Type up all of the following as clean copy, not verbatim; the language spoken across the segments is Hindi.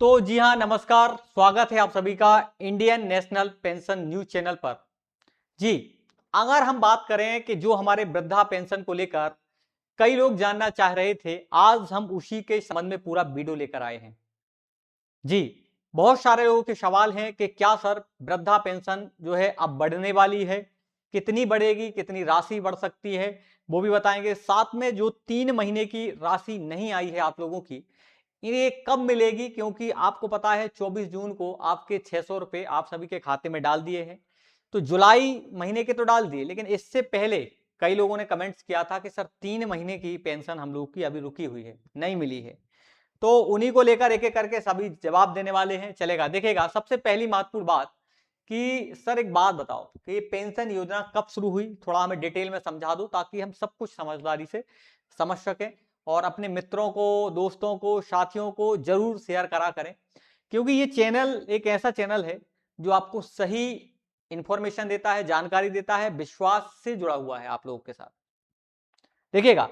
तो जी हाँ, नमस्कार। स्वागत है आप सभी का Indian national pension news channel पर। जी, अगर हम बात करें कि जो हमारे वृद्धा पेंशन को लेकर कई लोग जानना चाह रहे थे, आज हम उसी के संबंध में पूरा वीडियो लेकर आए हैं। जी, बहुत सारे लोगों के सवाल हैं कि क्या सर वृद्धा पेंशन जो है अब बढ़ने वाली है, कितनी बढ़ेगी, कितनी राशि बढ़ सकती है, वो भी बताएंगे। साथ में जो 3 महीने की राशि नहीं आई है आप लोगों की, ये कब मिलेगी, क्योंकि आपको पता है 24 जून को आपके 600 रुपए आप सभी के खाते में डाल दिए हैं। तो जुलाई महीने के तो डाल दिए, लेकिन इससे पहले कई लोगों ने कमेंट्स किया था कि सर 3 महीने की पेंशन हम लोग की अभी रुकी हुई है, नहीं मिली है। तो उन्हीं को लेकर एक एक करके सभी जवाब देने वाले हैं। चलेगा, देखिएगा। सबसे पहली महत्वपूर्ण बात कि सर एक बात बताओ कि पेंशन योजना कब शुरू हुई, थोड़ा हमें डिटेल में समझा दो ताकि हम सब कुछ समझदारी से समझ सकें और अपने मित्रों को, दोस्तों को, साथियों को जरूर शेयर करा करें, क्योंकि ये चैनल एक ऐसा चैनल है जो आपको सही इंफॉर्मेशन देता है, जानकारी देता है, विश्वास से जुड़ा हुआ है आप लोगों के साथ। देखिएगा,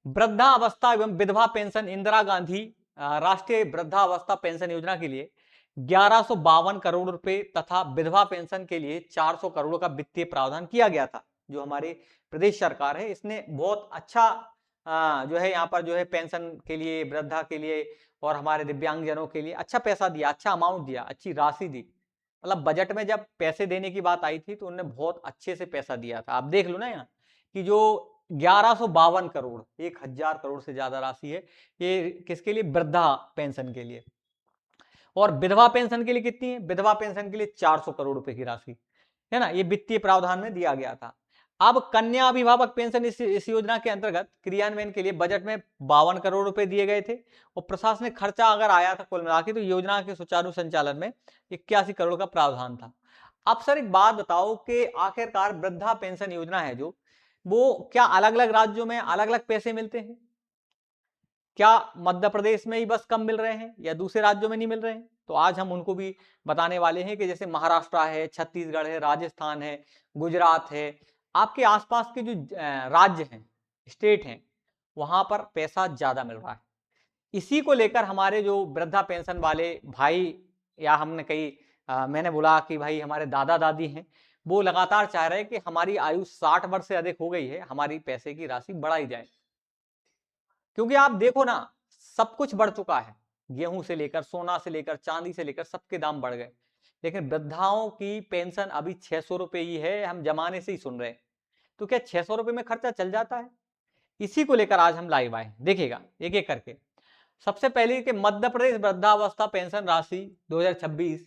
वृद्धावस्था एवं विधवा पेंशन इंदिरा गांधी राष्ट्रीय वृद्धावस्था पेंशन योजना के लिए 1152 करोड़ रुपए तथा विधवा पेंशन के लिए 400 करोड़ का वित्तीय प्रावधान किया गया था। जो हमारे प्रदेश सरकार है, इसने बहुत अच्छा जो है यहाँ पर जो है पेंशन के लिए, वृद्धा के लिए और हमारे दिव्यांगजनों के लिए अच्छा पैसा दिया, अच्छा अमाउंट दिया, अच्छी राशि दी। मतलब बजट में जब पैसे देने की बात आई थी तो उन्होंने बहुत अच्छे से पैसा दिया था। आप देख लो ना यहाँ कि जो 1152 करोड़, 1000 करोड़ से ज्यादा राशि है, ये किसके लिए? वृद्धा पेंशन के लिए। और विधवा पेंशन के लिए कितनी है? विधवा पेंशन के लिए 400 करोड़ रुपए की राशि है ना, ये वित्तीय प्रावधान में दिया गया था। अब कन्या अभिभावक पेंशन इस योजना के अंतर्गत क्रियान्वयन के लिए बजट में 52 करोड़ रुपए दिए गए थे और प्रशासनिक खर्चा अगर आया था कुल मिला के तो योजना के सुचारू संचालन में 81 करोड़ का प्रावधान था। अब सर एक बात बताओ कि आखिरकार वृद्धा पेंशन योजना है जो, वो क्या अलग अलग राज्यों में अलग अलग पैसे मिलते हैं? क्या मध्य प्रदेश में ही बस कम मिल रहे हैं या दूसरे राज्यों में नहीं मिल रहे हैं? तो आज हम उनको भी बताने वाले हैं कि जैसे महाराष्ट्र है, छत्तीसगढ़ है, राजस्थान है, गुजरात है, आपके आसपास के जो राज्य हैं, स्टेट हैं, वहां पर पैसा ज्यादा मिल रहा है। इसी को लेकर हमारे जो वृद्धा पेंशन वाले भाई, या हमने मैंने बोला कि भाई हमारे दादा दादी हैं, वो लगातार चाह रहे हैं कि हमारी आयु 60 वर्ष से अधिक हो गई है, हमारी पैसे की राशि बढ़ाई जाए। क्योंकि आप देखो ना, सब कुछ बढ़ चुका है, गेहूं से लेकर, सोना से लेकर, चांदी से लेकर सबके दाम बढ़ गए, लेकिन वृद्धाओं की पेंशन अभी 600 रुपए ही है। हम जमाने से ही सुन रहे हैं, तो क्या 600 रुपए में खर्चा चल जाता है? इसी को लेकर आज हम लाइव आए। देखिएगा एक एक करके। सबसे पहले कि मध्य प्रदेश वृद्धावस्था पेंशन राशि 2026,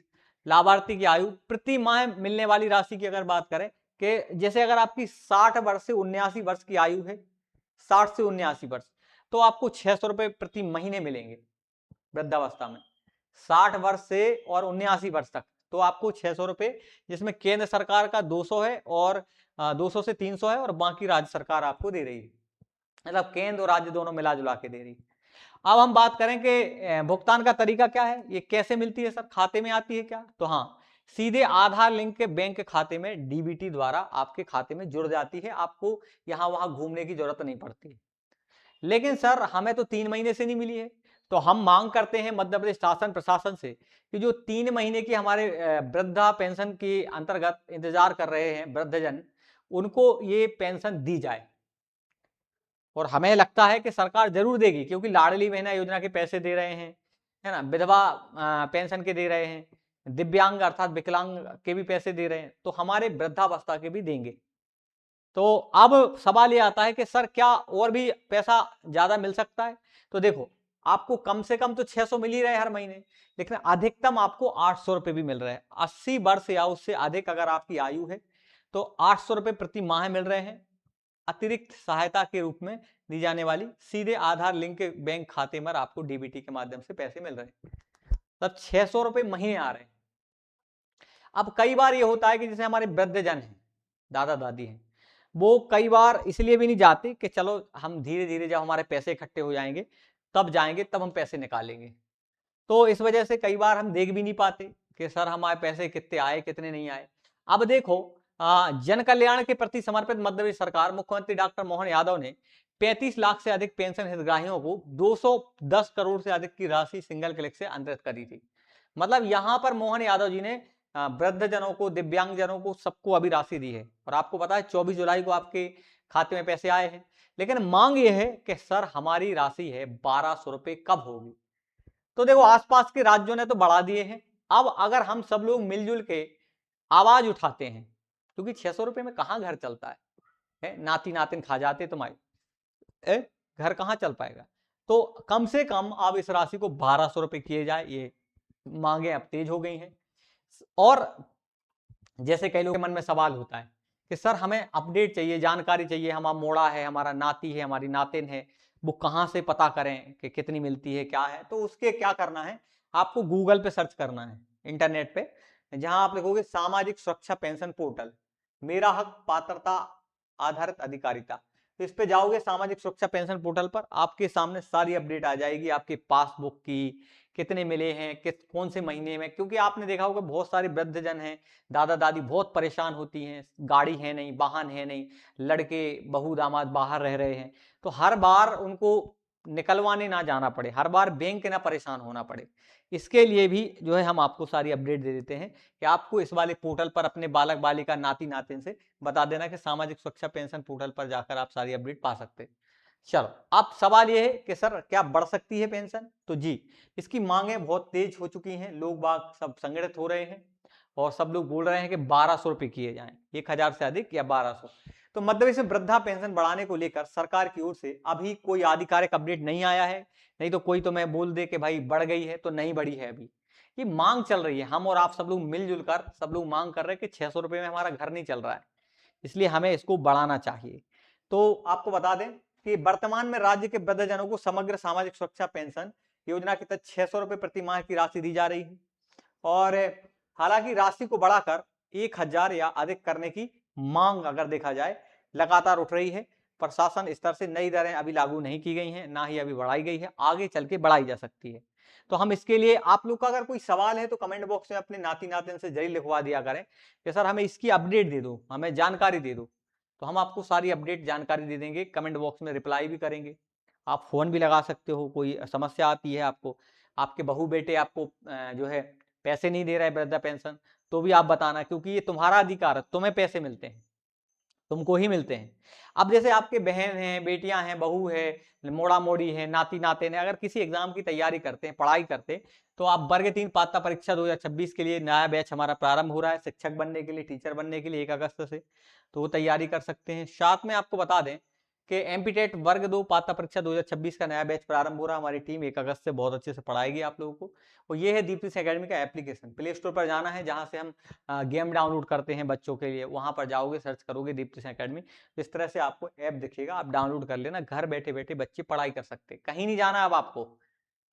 लाभार्थी की आयु प्रति माह मिलने वाली राशि की अगर बात करें कि जैसे अगर आपकी 60 वर्ष से 79 वर्ष की आयु है, 60 से 79 वर्ष, तो आपको 600 रुपए प्रति महीने मिलेंगे वृद्धावस्था में। 60 वर्ष से और 79 वर्ष तक तो आपको 600 रुपए, जिसमें केंद्र सरकार का 200 है और 200 से 300 है और बाकी राज्य सरकार आपको दे रही है, मतलब केंद्र और राज्य दोनों मिला जुला के दे रही है। अब हम बात करें कि भुगतान का तरीका क्या है, ये कैसे मिलती है सर, खाते में आती है क्या? तो हाँ, सीधे आधार लिंक के बैंक के खाते में डीबीटी द्वारा आपके खाते में जुड़ जाती है, आपको यहां वहां घूमने की जरूरत नहीं पड़ती। लेकिन सर हमें तो 3 महीने से नहीं मिली है, तो हम मांग करते हैं मध्य प्रदेश शासन प्रशासन से कि जो 3 महीने की हमारे वृद्धा पेंशन के अंतर्गत इंतजार कर रहे हैं वृद्धजन, उनको ये पेंशन दी जाए। और हमें लगता है कि सरकार जरूर देगी, क्योंकि लाडली बहना योजना के पैसे दे रहे हैं, है ना, विधवा पेंशन के दे रहे हैं, दिव्यांग अर्थात विकलांग के भी पैसे दे रहे हैं, तो हमारे वृद्धावस्था के भी देंगे। तो अब सवाल ये आता है कि सर क्या और भी पैसा ज्यादा मिल सकता है? तो देखो, आपको कम से कम तो 600 मिल ही रहे हर महीने, लेकिन अधिकतम आपको 800 रुपए भी मिल रहे हैं। 80 वर्ष या उससे अधिक अगर आपकी आयु है तो 800 रुपए प्रति माह मिल रहे हैं, अतिरिक्त सहायता के रूप में दी जाने वाली, सीधे आधार लिंक के बैंक खाते में आपको डीबीटी के माध्यम से पैसे मिल रहे हैं, तब 600 रुपए महीने आ रहे हैं। अब कई बार ये होता है कि जैसे हमारे वृद्धजन हैं, दादा दादी हैं, वो कई बार इसलिए भी नहीं जाते कि चलो हम धीरे धीरे जब हमारे पैसे इकट्ठे हो जाएंगे तब जाएंगे, तब हम पैसे निकालेंगे। तो इस वजह से कई बार हम देख भी नहीं पाते कि सर हमारे पैसे कितने आए कितने नहीं आए। अब देखो, जन कल्याण के प्रति समर्पित मध्य प्रदेश सरकार, मुख्यमंत्री डॉक्टर मोहन यादव ने 35 लाख से अधिक पेंशन हितग्राहियों को 210 करोड़ से अधिक की राशि सिंगल क्लिक से अंतरित करी थी। मतलब यहां पर मोहन यादव जी ने वृद्ध जनों को, दिव्यांग जनों को, सबको अभी राशि दी है। और आपको पता है 24 जुलाई को आपके खाते में पैसे आए हैं। लेकिन मांग यह है कि सर हमारी राशि है 1200 रुपए कब होगी। तो देखो आसपास के राज्यों ने तो बढ़ा दिए हैं। अब अगर हम सब लोग मिलजुल के आवाज उठाते हैं, क्योंकि 600 रुपए में कहां घर चलता है, नाती नातिन खा जाते तुम्हारे, घर कहां चल पाएगा। तो कम से कम अब इस राशि को 1200 रुपए किए जाए, ये मांगे अब तेज हो गई हैं। और जैसे कई लोगों के मन में सवाल होता है कि सर हमें अपडेट चाहिए, जानकारी चाहिए, हमारा मोड़ा है, हमारा नाती है, हमारी नातिन है, वो कहां से पता करें कि कितनी मिलती है, क्या है। तो उसके क्या करना है, आपको गूगल पे सर्च करना है, इंटरनेट पे, जहां आप लिखोगे सामाजिक सुरक्षा पेंशन पोर्टल, मेरा हक पात्रता आधारित अधिकारिता। तो इस पे जाओगे सामाजिक सुरक्षा पेंशन पोर्टल पर, आपके सामने सारी अपडेट आ जाएगी, आपकी पासबुक की, कितने मिले हैं, किस कौन से महीने में। क्योंकि आपने देखा होगा बहुत सारे वृद्धजन हैं, दादा दादी बहुत परेशान होती हैं, गाड़ी है नहीं, वाहन है नहीं, लड़के बहू दामाद बाहर रह रहे हैं, तो हर बार उनको निकलवाने ना जाना पड़े, हर बार बैंक ना परेशान होना पड़े। इसके लिए भी जो है हम आपको सारी अपडेट दे देते हैं कि आपको इस वाले पोर्टल पर अपने बालक बालिका नाती नातिन से बता देना कि सामाजिक सुरक्षा पेंशन पोर्टल पर जाकर आप सारी अपडेट पा सकते हैं। चलो अब सवाल यह है कि सर क्या बढ़ सकती है पेंशन। तो जी, इसकी मांगें बहुत तेज हो चुकी हैं, लोग बाग सब संगठित हो रहे हैं और सब लोग बोल रहे हैं कि 1200 रुपए किए जाएं, 1000 से अधिक या 1200। तो मध्य प्रदेश में वृद्धा पेंशन बढ़ाने को लेकर सरकार की ओर से अभी कोई आधिकारिक अपडेट नहीं आया है। नहीं तो कोई तो मैं बोल दे कि भाई बढ़ गई है, तो नहीं बढ़ी है। अभी ये मांग चल रही है, हम और आप सब लोग मिलजुल कर सब लोग मांग कर रहे हैं कि 600 रुपए में हमारा घर नहीं चल रहा है, इसलिए हमें इसको बढ़ाना चाहिए। तो आपको बता दें कि वर्तमान में राज्य के वृद्धजनों को समग्र सामाजिक सुरक्षा पेंशन योजना के तहत 600 रुपए प्रति माह की राशि दी जा रही है। और हालांकि राशि को बढ़ाकर 1000 या अधिक करने की मांग अगर देखा जाए लगातार उठ रही है। प्रशासन स्तर से नई दरें अभी लागू नहीं की गई हैं, ना ही अभी बढ़ाई गई है, आगे चल के बढ़ाई जा सकती है। तो हम इसके लिए, आप लोग का अगर कोई सवाल है तो कमेंट बॉक्स में अपने नाती नातिन से जरूर लिखवा दिया करें कि सर हमें इसकी अपडेट दे दो, हमें जानकारी दे दो। तो हम आपको सारी अपडेट जानकारी दे देंगे, कमेंट बॉक्स में रिप्लाई भी करेंगे। आप फोन भी लगा सकते हो, कोई समस्या आती है आपको, आपके बहू बेटे आपको जो है पैसे नहीं दे रहा है वृद्धा पेंशन, तो भी आप बताना, क्योंकि ये तुम्हारा अधिकार है, तुम्हें पैसे मिलते हैं, तुमको ही मिलते हैं। अब जैसे आपके बहन हैं, बेटियां हैं, बहू है, मोड़ा मोड़ी है, नाती नाते ने अगर किसी एग्जाम की तैयारी करते हैं, पढ़ाई करते, तो आप वर्ग 3 पात्रता परीक्षा 2026 के लिए नया बैच हमारा प्रारंभ हो रहा है, शिक्षक बनने के लिए, टीचर बनने के लिए 1 अगस्त से, तो वो तैयारी कर सकते हैं। साथ में आपको बता दें कि एमपीटेट वर्ग 2 पात्रता परीक्षा 2026 का नया बैच प्रारंभ हो रहा है। हमारी टीम 1 अगस्त से बहुत अच्छे से पढ़ाएगी आप लोगों को। और ये है दीप्ति एकेडमी का एप्लीकेशन, प्ले स्टोर पर जाना है, जहां से हम गेम डाउनलोड करते हैं बच्चों के लिए, वहां पर जाओगे, सर्च करोगे दीप्ति एकेडमी, इस तरह से आपको ऐप दिखेगा, आप डाउनलोड कर लेना। घर बैठे बैठे बच्चे पढ़ाई कर सकते हैं, कहीं नहीं जाना अब आपको,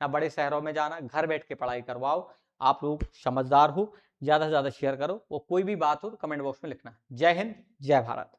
ना बड़े शहरों में जाना, घर बैठ के पढ़ाई करवाओ। आप लोग समझदार हो, ज्यादा से ज्यादा शेयर करो, और कोई भी बात हो तो कमेंट बॉक्स में लिखना। जय हिंद, जय भारत।